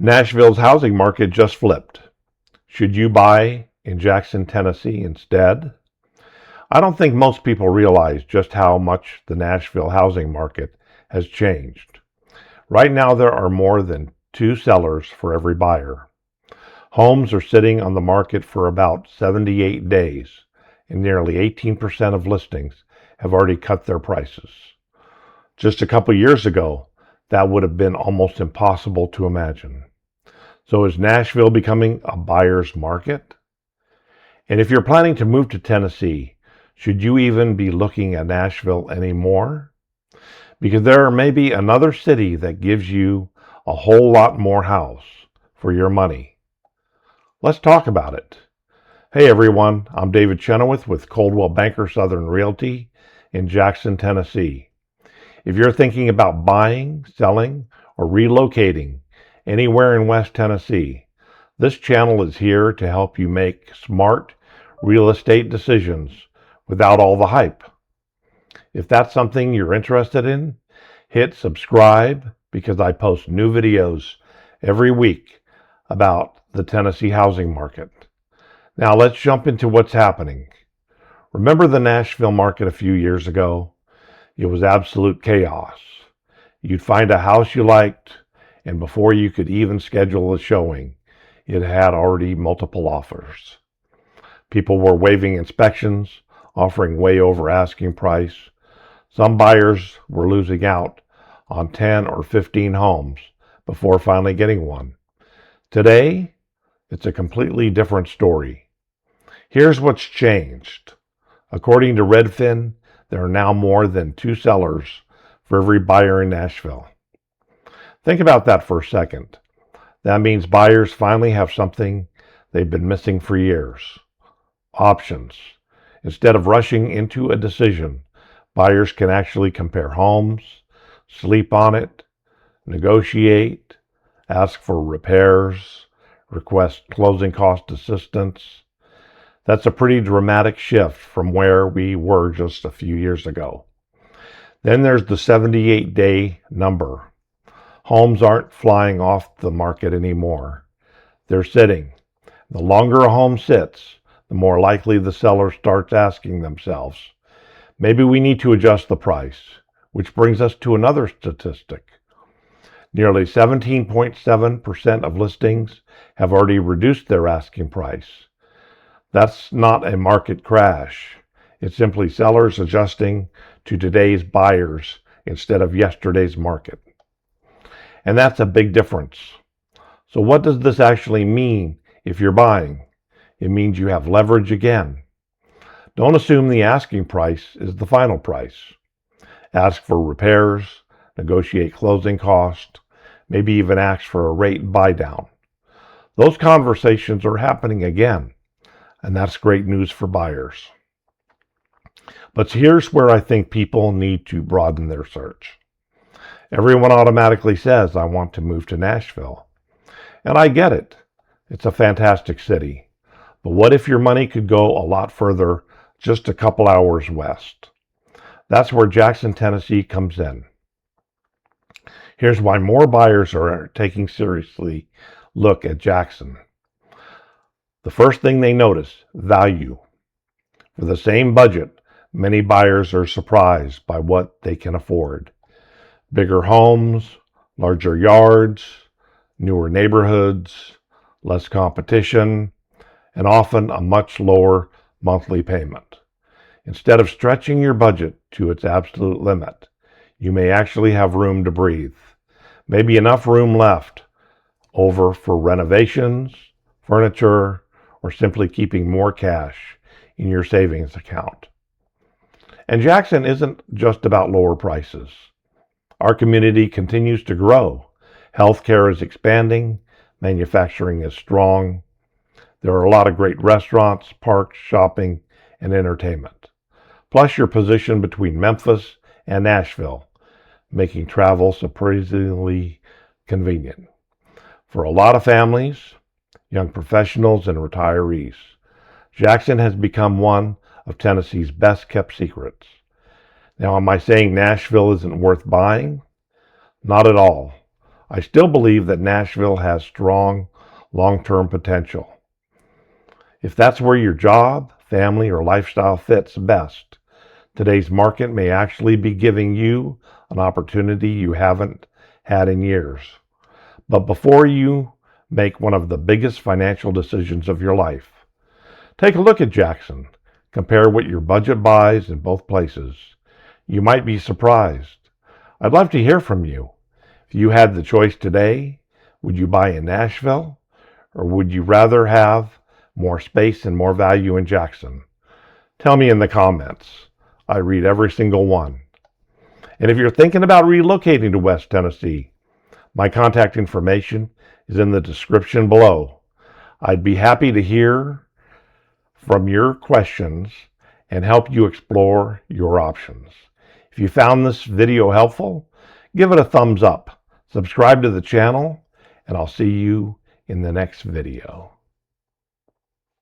Nashville's housing market just flipped. Should you buy in Jackson, Tennessee instead? I don't think most people realize just how much the Nashville housing market has changed. Right now, there are more than two sellers for every buyer. Homes are sitting on the market for about 78 days, and nearly 18% of listings have already cut their prices. Just a couple years ago, that would have been almost impossible to imagine. So is Nashville becoming a buyer's market? And if you're planning to move to Tennessee, should you even be looking at Nashville anymore? Because there may be another city that gives you a whole lot more house for your money. Let's talk about it. Hey everyone, I'm David Chenoweth with Coldwell Banker Southern Realty in Jackson, Tennessee. If you're thinking about buying, selling, or relocating anywhere in West Tennessee, this channel is here to help you make smart real estate decisions without all the hype. If that's something you're interested in, hit subscribe because I post new videos every week about the Tennessee housing market. Now let's jump into what's happening. Remember the Nashville market a few years ago? It was absolute chaos. You'd find a house you liked, and before you could even schedule a showing, it had already multiple offers. People were waiving inspections, offering way over asking price. Some buyers were losing out on 10 or 15 homes before finally getting one. Today, it's a completely different story. Here's what's changed. According to Redfin, there are now more than two sellers for every buyer in Nashville. Think about that for a second. That means buyers finally have something they've been missing for years. Options. Instead of rushing into a decision, buyers can actually compare homes, sleep on it, negotiate, ask for repairs, request closing cost assistance. That's a pretty dramatic shift from where we were just a few years ago. Then there's the 78-day number. Homes aren't flying off the market anymore. They're sitting. The longer a home sits, the more likely the seller starts asking themselves, maybe we need to adjust the price, which brings us to another statistic. Nearly 17.7% of listings have already reduced their asking price. That's not a market crash. It's simply sellers adjusting to today's buyers instead of yesterday's market. And that's a big difference. So what does this actually mean if you're buying? It means you have leverage again. Don't assume the asking price is the final price. Ask for repairs, negotiate closing cost, maybe even ask for a rate buy down. Those conversations are happening again, and that's great news for buyers. But here's where I think people need to broaden their search. Everyone automatically says, I want to move to Nashville. And I get it. It's a fantastic city. But what if your money could go a lot further, just a couple hours west? That's where Jackson, Tennessee comes in. Here's why more buyers are taking seriously look at Jackson. The first thing they notice, value. For the same budget, many buyers are surprised by what they can afford. Bigger homes, larger yards, newer neighborhoods, less competition, and often a much lower monthly payment. Instead of stretching your budget to its absolute limit, you may actually have room to breathe. Maybe enough room left over for renovations, furniture, or simply keeping more cash in your savings account. And Jackson isn't just about lower prices. Our community continues to grow. Healthcare is expanding. Manufacturing is strong. There are a lot of great restaurants, parks, shopping, and entertainment. Plus, you're positioned between Memphis and Nashville, making travel surprisingly convenient. For a lot of families, young professionals, and retirees, Jackson has become one of Tennessee's best-kept secrets. Now, am I saying Nashville isn't worth buying? Not at all. I still believe that Nashville has strong long-term potential. If that's where your job, family, or lifestyle fits best, today's market may actually be giving you an opportunity you haven't had in years. But before you make one of the biggest financial decisions of your life, take a look at Jackson. Compare what your budget buys in both places. You might be surprised. I'd love to hear from you. If you had the choice today, would you buy in Nashville, or would you rather have more space and more value in Jackson? Tell me in the comments. I read every single one. And if you're thinking about relocating to West Tennessee, my contact information is in the description below. I'd be happy to hear from your questions and help you explore your options. If you found this video helpful, give it a thumbs up, subscribe to the channel, and I'll see you in the next video.